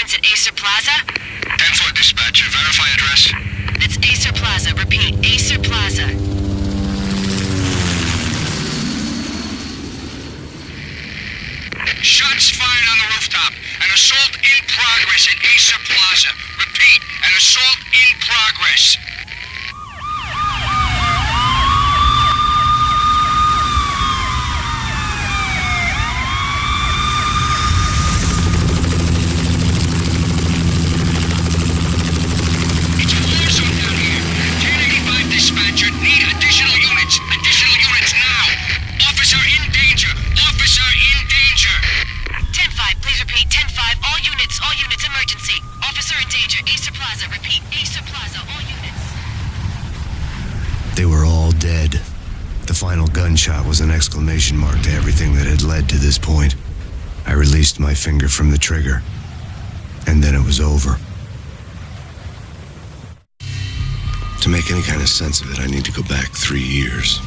apartments at Acer Plaza? 10-4 dispatcher. Verify address. It's Acer Plaza. Repeat, Acer Plaza. Shots fired on the rooftop. An assault in progress at Acer Plaza. Repeat, an assault in progress. It's a war zone down here. 1085 dispatcher. Need additional units. Additional units now. Officer in danger. Officer in danger. 10-5, please repeat. 10-5, all units, emergency. Officer in danger, Acer Plaza. Repeat, Acer Plaza, all units. They were all dead. The final gunshot was an exclamation mark to everything that had led to this point. I released my finger from the trigger, and then it was over. To make any kind of sense of it, I need to go back 3 years.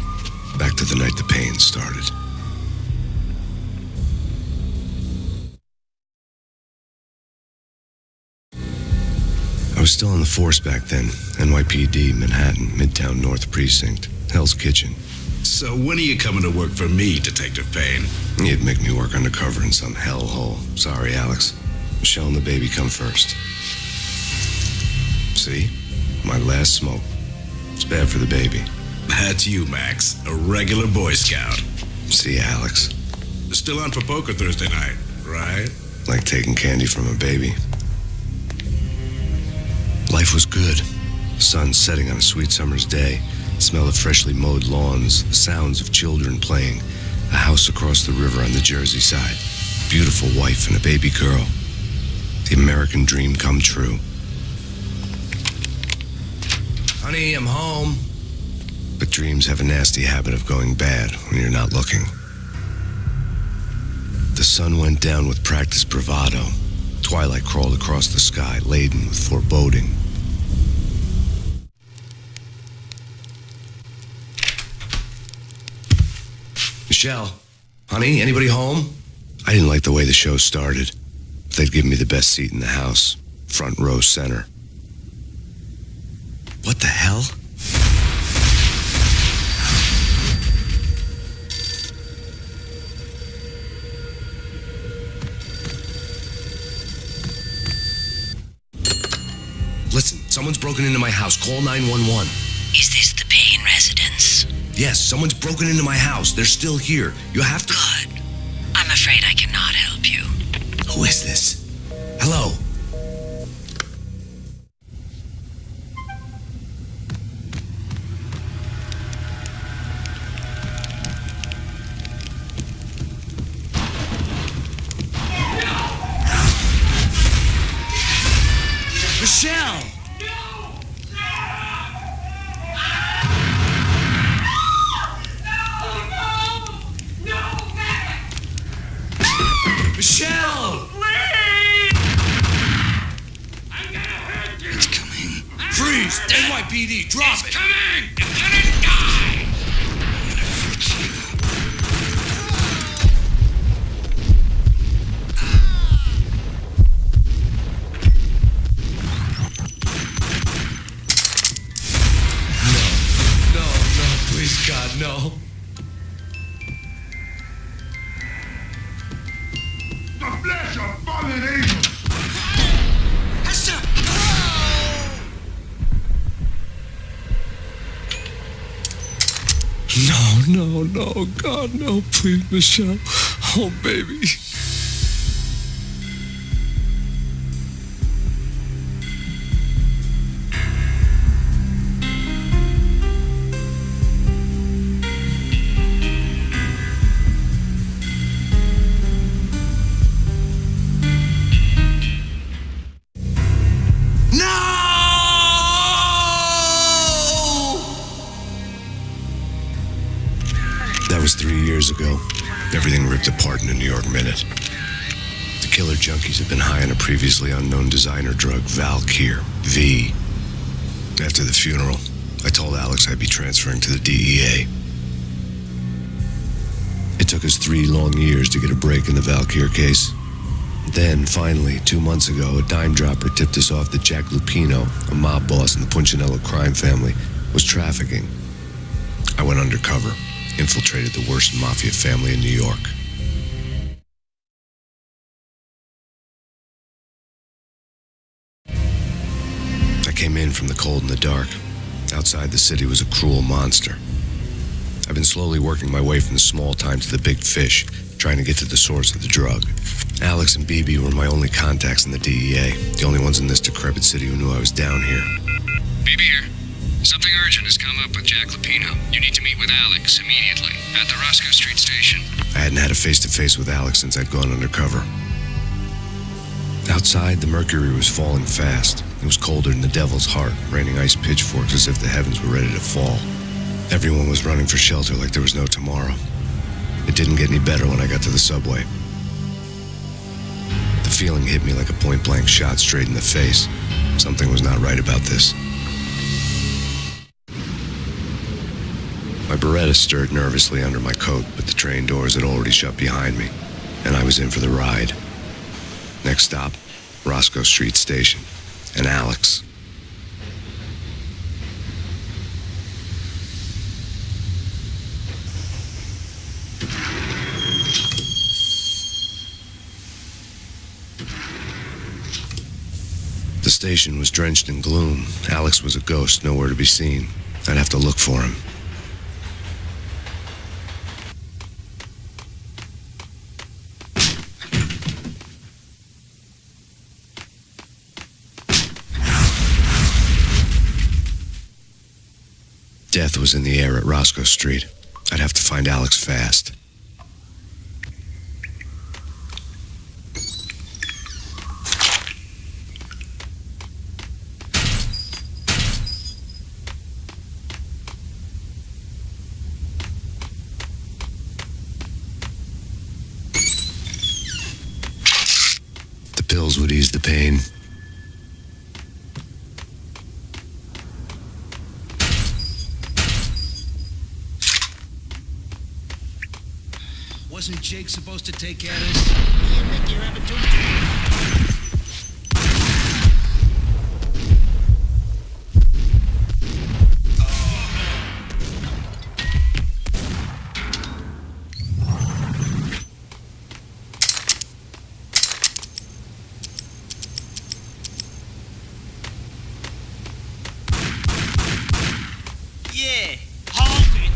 Back to the night the pain started. I was still on the force back then. NYPD, Manhattan, Midtown North Precinct, Hell's Kitchen. So when are you coming to work for me, Detective Payne? You'd make me work undercover in some hellhole. Sorry, Alex. Michelle and the baby come first. See? My last smoke. It's bad for the baby. That's you, Max. A regular Boy Scout. See, Alex? Still on for poker Thursday night, right? Like taking candy from a baby. Life was good. The sun setting on a sweet summer's day. The smell of freshly mowed lawns. The sounds of children playing. A house across the river on the Jersey side. Beautiful wife and a baby girl. The American dream come true. Honey, I'm home. But dreams have a nasty habit of going bad when you're not looking. The sun went down with practiced bravado. Twilight crawled across the sky, laden with foreboding. Michelle, honey, anybody home? I didn't like the way the show started. They'd given me the best seat in the house, front row center. What the hell? Listen, someone's broken into my house. Call 911. Is this the Payne residence? Yes, someone's broken into my house. They're still here. You have to... Good. I'm afraid I cannot help you. Who is this? Hello? Michelle! Michelle! Please! I'm gonna hurt you! It's coming. Freeze! NYPD, drop It's it! coming! You're gonna die! No, please, God, no. The flesh of fallen angels! No, God, no, please, Michelle. Oh, baby. That was 3 years ago. Everything ripped apart in a New York minute. The killer junkies had been high on a previously unknown designer drug, Valkyr, V. After the funeral, I told Alex I'd be transferring to the DEA. It took us 3 long years to get a break in the Valkyr case. Then, finally, 2 months ago, a dime dropper tipped us off that Jack Lupino, a mob boss in the Punchinello crime family, was trafficking. I went undercover, infiltrated the worst mafia family in New York. I came in from the cold and the dark. Outside the city was a cruel monster. I've been slowly working my way from the small time to the big fish, trying to get to the source of the drug. Alex and BB were my only contacts in the DEA, the only ones in this decrepit city who knew I was down here. BB here. Something urgent has come up with Jack Lupino. You need to meet with Alex immediately at the Roscoe Street station. I hadn't had a face-to-face with Alex since I'd gone undercover. Outside, the mercury was falling fast. It was colder than the devil's heart, raining ice pitchforks as if the heavens were ready to fall. Everyone was running for shelter like there was no tomorrow. It didn't get any better when I got to the subway. The feeling hit me like a point-blank shot straight in the face. Something was not right about this. My Beretta stirred nervously under my coat, but the train doors had already shut behind me, and I was in for the ride. Next stop, Roscoe Street Station, and Alex. The station was drenched in gloom. Alex was a ghost, nowhere to be seen. I'd have to look for him. Death was in the air at Roscoe Street. I'd have to find Alex fast. The pills would ease the pain. Wasn't Jake supposed to take care of this? Yeah, Rick, you're having too Yeah, hold it.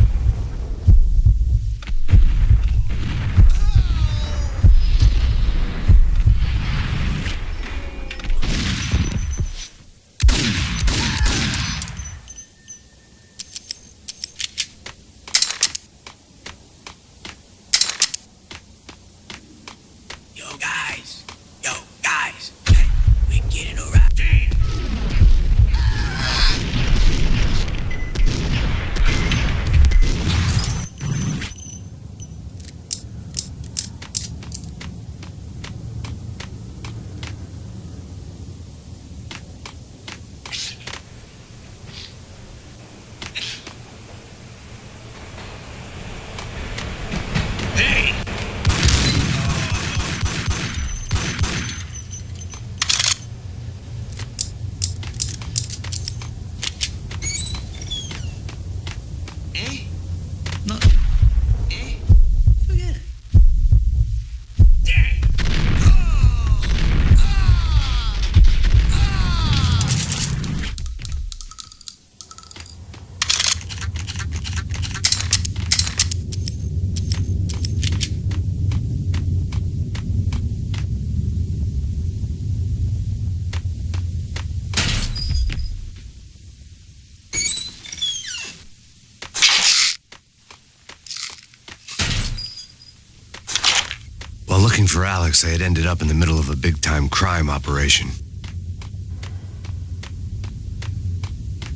Yo, guys, hey, we're getting around. Damn. Hey! Eh? No. Eh? Forget it. Dang! While looking for Alex, I had ended up in the middle of a big-time crime operation.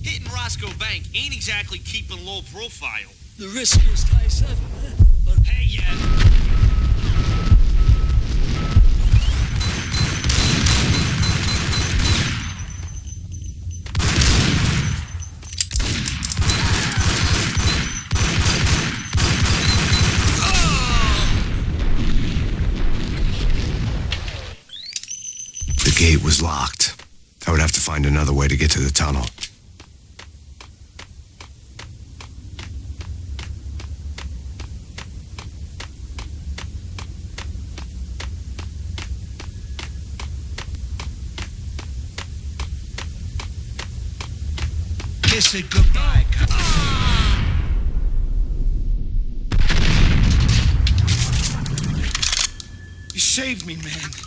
Hitting Roscoe Bank ain't exactly keeping low profile. The risk is high 7, but Hey, yeah. gate was locked. I would have to find another way to get to the tunnel. Kiss it goodbye. You saved me, man.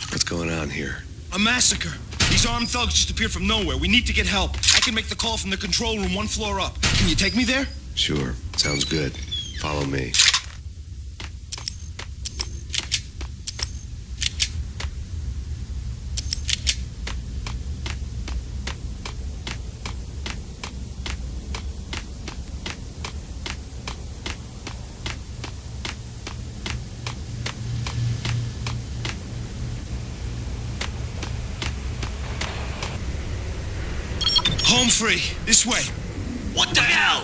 What's going on here? A massacre. These armed thugs just appeared from nowhere. We need to get help. I can make the call from the control room 1 floor up. Can you take me there? Sure. Sounds good. Follow me. Home free. This way. What the hell?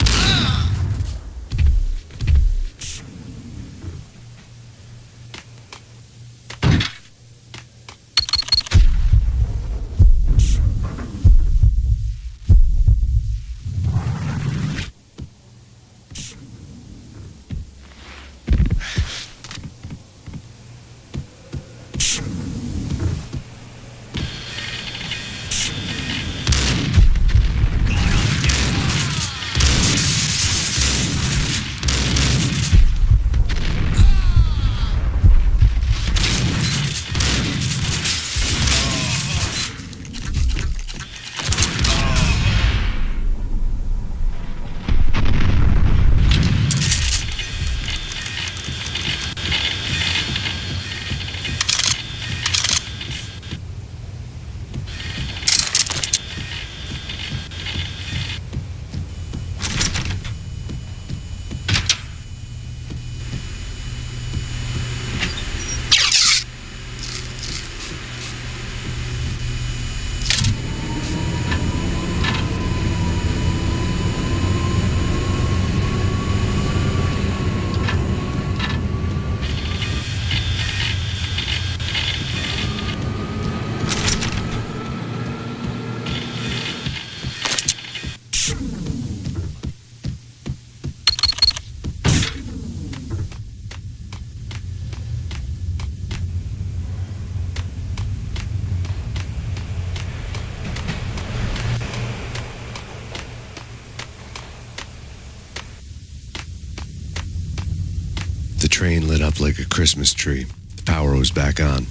The train lit up like a Christmas tree. The power was back on.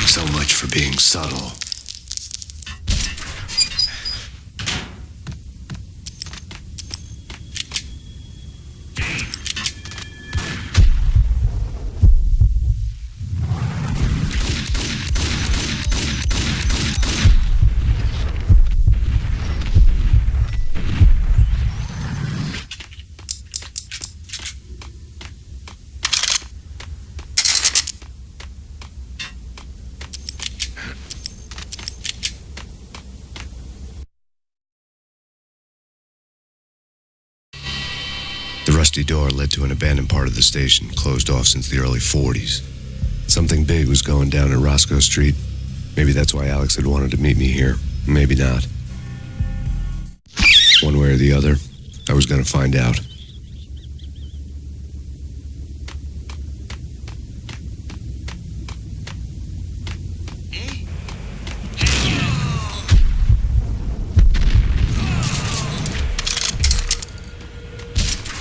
So much for being subtle. The rusty door led to an abandoned part of the station, closed off since the early 40s. Something big was going down at Roscoe Street. Maybe that's why Alex had wanted to meet me here. Maybe not. One way or the other, I was going to find out.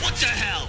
What the hell?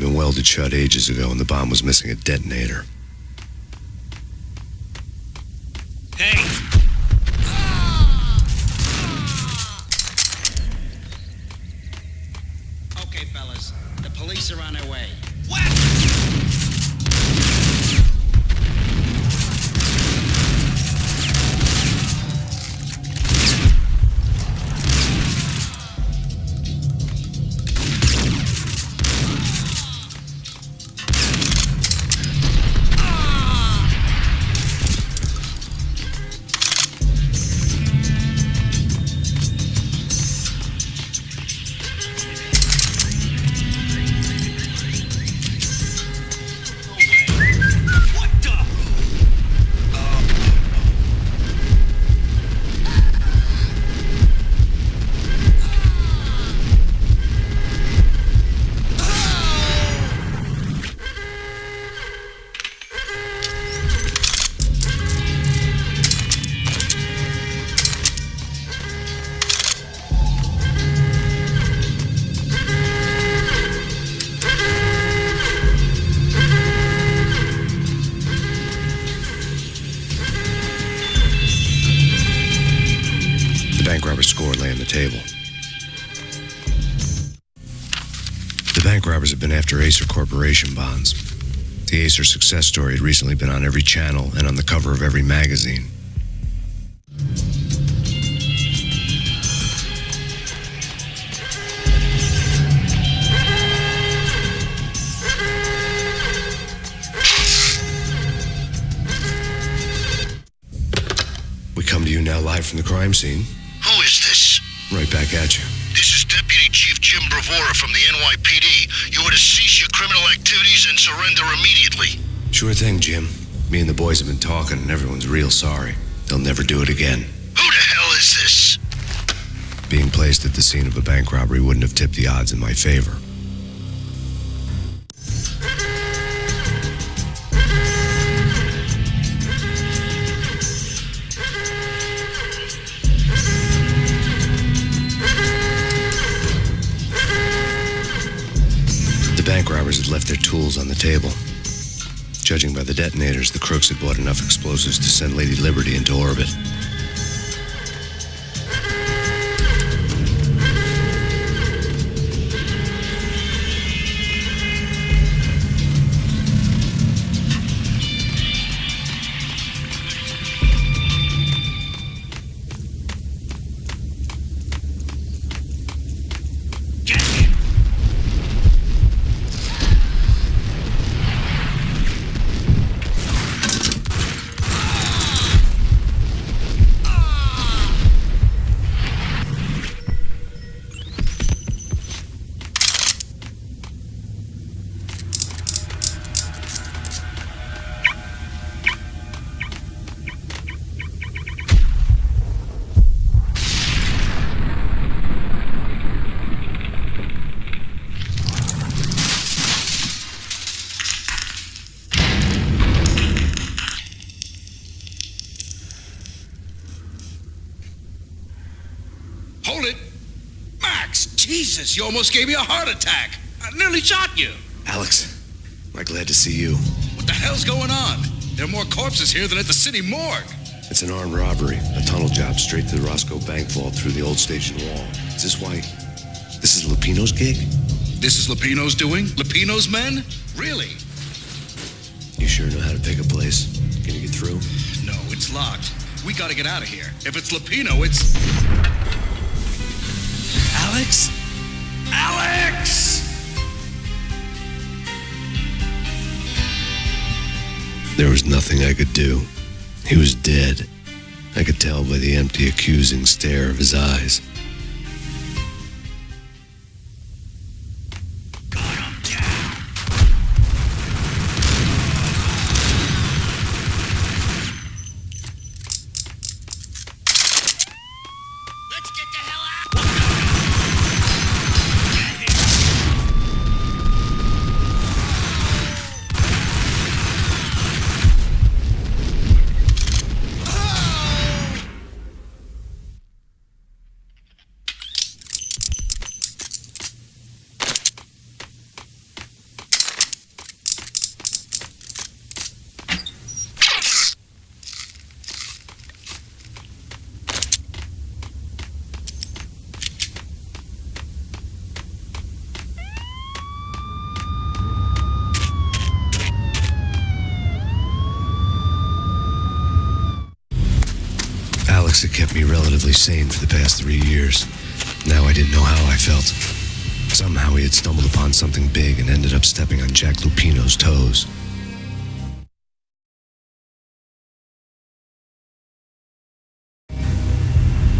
been welded shut ages ago, and the bomb was missing a detonator. Hey! Okay, fellas. The police are on their way. What? The bank robber's score lay on the table. The bank robbers had been after Acer Corporation bonds. The Acer success story had recently been on every channel and on the cover of every magazine. We come to you now live from the crime scene. Who is this? Right back at you. This is Deputy Chief Jim Bravura from the NYPD. You are to cease your criminal activities and surrender immediately. Sure thing, Jim. Me and the boys have been talking, and everyone's real sorry. They'll never do it again. Who the hell is this? Being placed at the scene of a bank robbery wouldn't have tipped the odds in my favor. The bank robbers had left their tools on the table. Judging by the detonators, the crooks had bought enough explosives to send Lady Liberty into orbit. Hold it! Max! Jesus, you almost gave me a heart attack! I nearly shot you! Alex, I'm glad to see you. What the hell's going on? There are more corpses here than at the city morgue. It's an armed robbery, a tunnel job straight to the Roscoe Bank vault through the old station wall. Is this why? This is Lupino's gig? This is Lupino's doing? Lupino's men? Really? You sure know how to pick a place? Can you get through? No, it's locked. We gotta get out of here. If it's Lupino, it's... Alex? Alex! There was nothing I could do. He was dead. I could tell by the empty, accusing stare of his eyes. kept me relatively sane for the past 3 years. Now I didn't know how I felt. Somehow he had stumbled upon something big and ended up stepping on Jack Lupino's toes.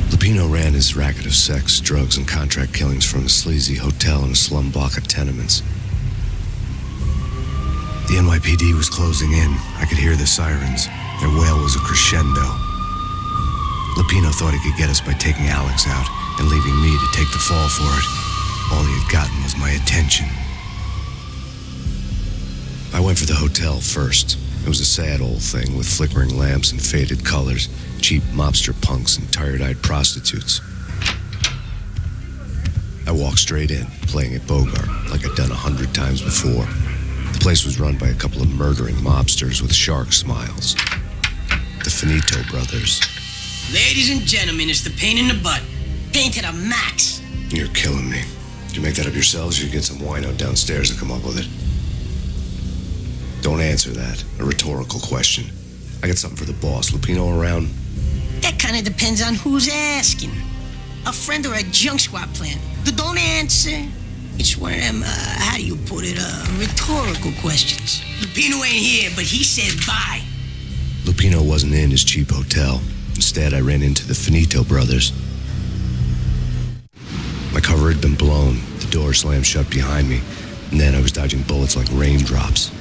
Lupino ran his racket of sex, drugs, and contract killings from a sleazy hotel in a slum block of tenements. The NYPD was closing in. I could hear the sirens. Their wail was a crescendo. Lupino thought he could get us by taking Alex out and leaving me to take the fall for it. All he had gotten was my attention. I went for the hotel first. It was a sad old thing with flickering lamps and faded colors, cheap mobster punks and tired-eyed prostitutes. I walked straight in, playing at Bogart, like I'd done 100 times before. The place was run by a couple of murdering mobsters with shark smiles. The Finito brothers. Ladies and gentlemen, it's the pain in the butt. Pain to the max. You're killing me. Did you make that up yourselves, or you get some wino downstairs to come up with it? Don't answer that. A rhetorical question. I got something for the boss. Lupino around? That kind of depends on who's asking. A friend or a junk squad plan. Don't answer. It's one of them, how do you put it, rhetorical questions. Lupino ain't here, but he said bye. Lupino wasn't in his cheap hotel. Instead, I ran into the Finito brothers. My cover had been blown. The door slammed shut behind me, and then I was dodging bullets like raindrops.